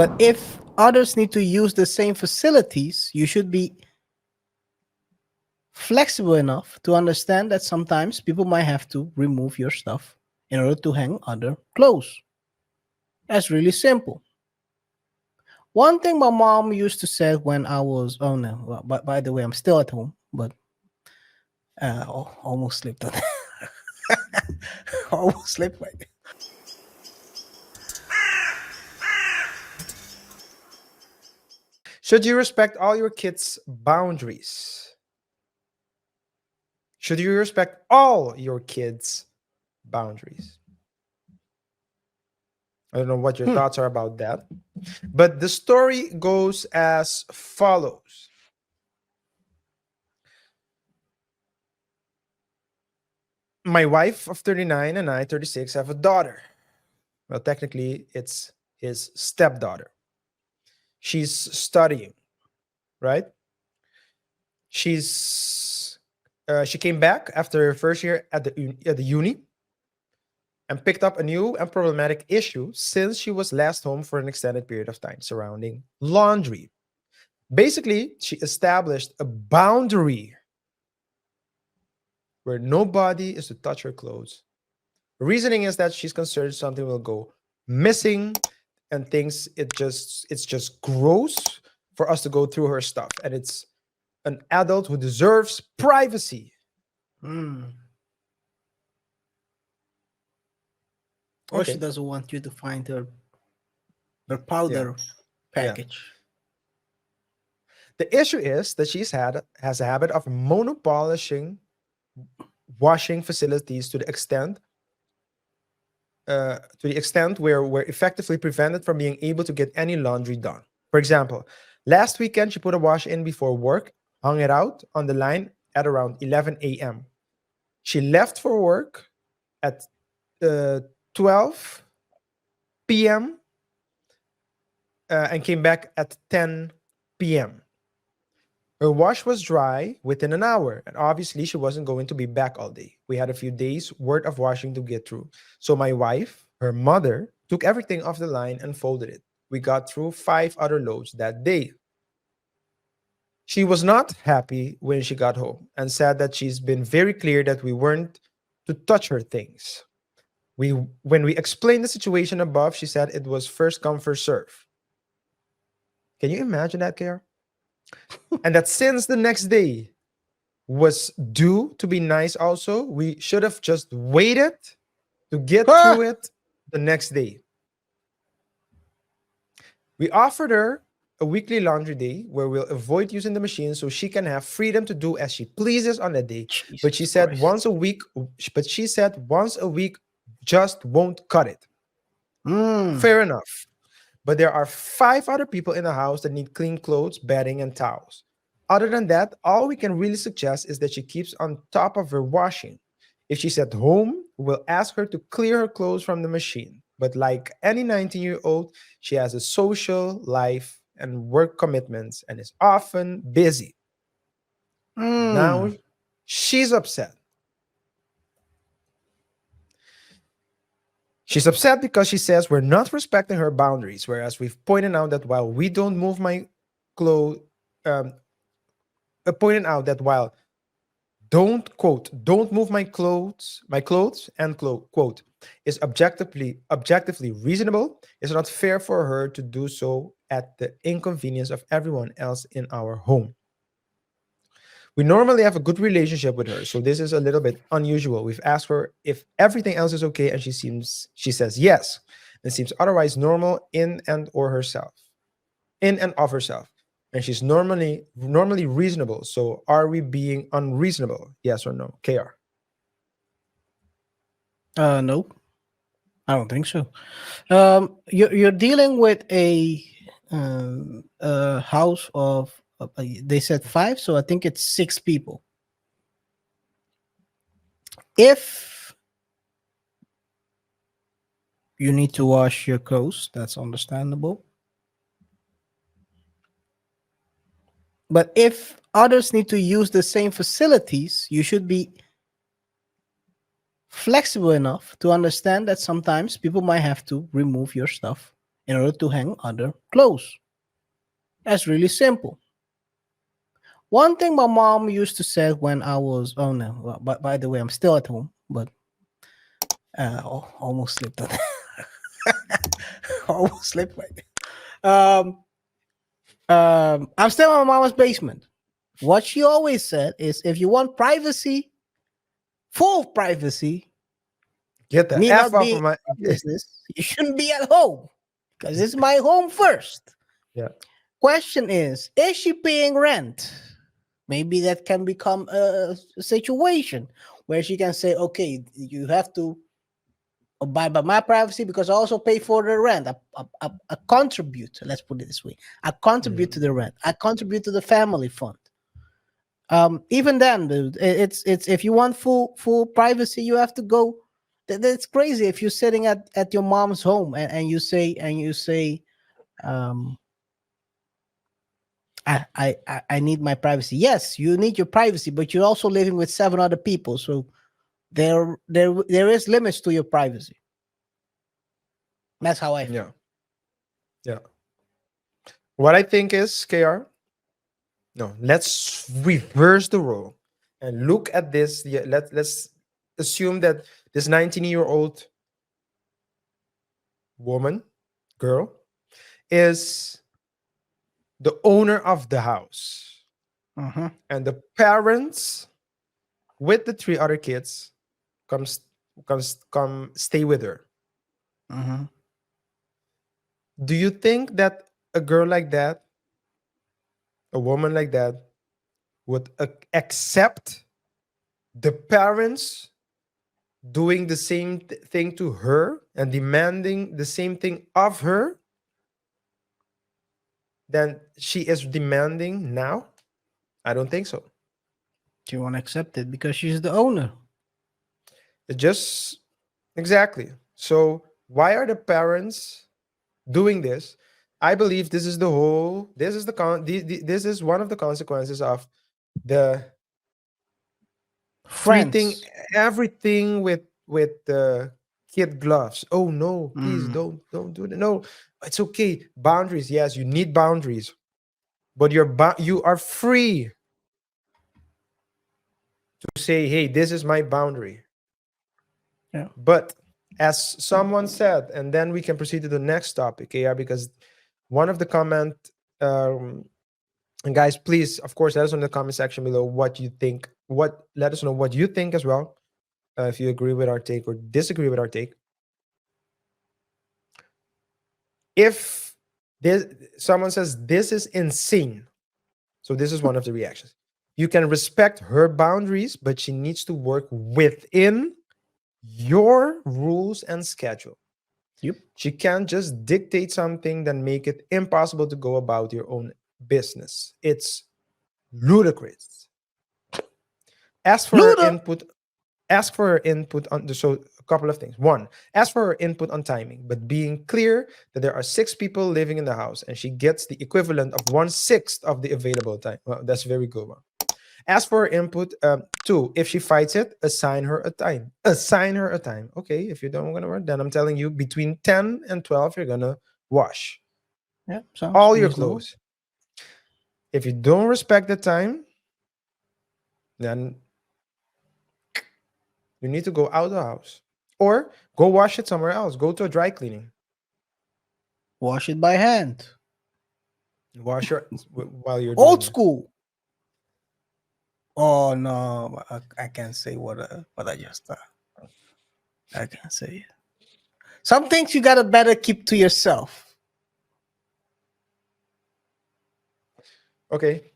But if others need to use the same facilities, you should be flexible enough to understand that sometimes people might have to remove your stuff in order to hang other clothes. That's really simple. One thing my mom used to say when I was, oh no, well, by the way, I'm still at home, but almost slipped on almost slipped right. Should you respect all your kids' boundaries? Should you respect all your kids' boundaries? I don't know what your thoughts are about that. But the story goes as follows. My wife of 39 and I, 36, have a daughter. Well, technically, it's his stepdaughter. She's studying, right? She came back after her first year at the uni and picked up a new and problematic issue since she was last home for an extended period of time surrounding laundry. Basically, she established a boundary where nobody is to touch her clothes. The reasoning is that she's concerned something will go missing and thinks it's just gross for us to go through her stuff. And it's an adult who deserves privacy. Or she Okay. doesn't want you to find her Yeah. powder package. The issue is that has a habit of monopolizing washing facilities to the extent where we're effectively prevented from being able to get any laundry done. For example, last weekend she put a wash in before work, hung it out on the line at around 11 a.m. She left for work at 12 p.m. And came back at 10 p.m. Her wash was dry within an hour, and obviously she wasn't going to be back all day. We had a few days worth of washing to get through. So my wife, her mother, took everything off the line and folded it. We got through 5 other loads that day. She was not happy when she got home and said that she's been very clear that we weren't to touch her things. When we explained the situation above, she said it was first come, first serve. Can you imagine that, KaiR? And that since the next day was due to be nice also, we should have just waited to get through it the next day. We offered her a weekly laundry day where we'll avoid using the machine so she can have freedom to do as she pleases on a day. But she said once a week just won't cut it. Fair enough. But there are 5 other people in the house that need clean clothes, bedding, and towels. Other than that, all we can really suggest is that she keeps on top of her washing. If she's at home, we'll ask her to clear her clothes from the machine. But like any 19-year-old, she has a social life and work commitments and is often busy. Now she's upset. She's upset because she says we're not respecting her boundaries, whereas we've pointed out that while we don't move my clothes, pointed out that while don't move my clothes, and quote, is objectively reasonable, it's not fair for her to do so at the inconvenience of everyone else in our home. We normally have a good relationship with her, so this is a little bit unusual. We've asked her if everything else is okay, and she says yes. It seems otherwise normal in and of herself. And she's normally reasonable. So are we being unreasonable? Yes or no? KaiR. No, I don't think so. You're dealing with a house of they said 5, so I think it's 6 people. If you need to wash your clothes, that's understandable. But if others need to use the same facilities, you should be flexible enough to understand that sometimes people might have to remove your stuff in order to hang other clothes. That's really simple. One thing my mom used to say when I was, oh no, but by the way, I'm still at home, but almost slipped on almost slipped right there. I'm still in my mama's basement. What she always said is, if you want privacy, full privacy, Get the me F not off being of my. in business, you shouldn't be at home because it's my home first. Yeah. Question is she paying rent? Maybe that can become a situation where she can say, okay, you have to abide by my privacy because I also pay for the rent. I contribute, let's put it this way. I contribute to Mhm. the rent. I contribute to the family fund. Even then, dude, it's if you want full privacy, you have to go. That's crazy. If you're sitting at your mom's home and you say, um, I need my privacy. Yes, you need your privacy, but you're also living with seven other people, so there is limits to your privacy. That's how I feel. Yeah. Yeah. What I think is, KR, no, let's reverse the role and look at this. Yeah, let's assume that this 19-year-old woman, girl, is the owner of the house. Uh-huh. And the parents with the three other kids come stay with her. Uh-huh. Do you think that a girl like that, a woman like that, would accept the parents doing the same thing to her and demanding the same thing of her than she is demanding now? I don't think so. She won't accept it because she's the owner. It just exactly. So why are the parents doing this? I believe this is the whole. This is this is one of the consequences of the treating Friends. everything with kid gloves. Oh no, please Mm. don't do that. No, it's okay. Boundaries, yes, you need boundaries, but you are free to say, hey, this is my boundary. Yeah. But as someone said, and then we can proceed to the next topic, yeah, because one of the comment, um, and guys, please, of course, let us know in the comment section below what you think. Let us know what you think as well. If you agree with our take or disagree with our take. If this someone says this is insane, so this is one of the reactions. You can respect her boundaries, but she needs to work within your rules and schedule. Yep. She can't just dictate something that make it impossible to go about your own business. It's ludicrous. Ask for her Luda. input. Ask for her input on the so a couple of things. One, ask for her input on timing, but being clear that there are six people living in the house and she gets the equivalent of 1/6 of the available time. Well, that's very good one. Ask for her input. Two, if she fights it, assign her a time. Assign her a time. Okay, if you don't want to work, then I'm telling you between 10 and 12, you're gonna wash Yeah, sounds all your reasonable. clothes. If you don't respect the time, then you need to go out of the house. Or go wash it somewhere else. Go to a dry cleaning. Wash it by hand. Wash your while you're Old doing it. school. Oh no, I can't say what I just thought. I can't say it. Some things you gotta better keep to yourself. Okay.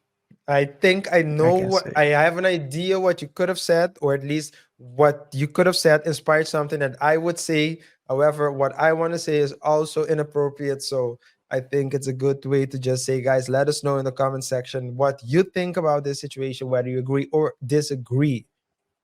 I think I I know can what say I have an idea what you could have said, or at least what you could have said inspired something that I would say. However, what I want to say is also inappropriate. So I think it's a good way to just say, guys, let us know in the comment section what you think about this situation, whether you agree or disagree.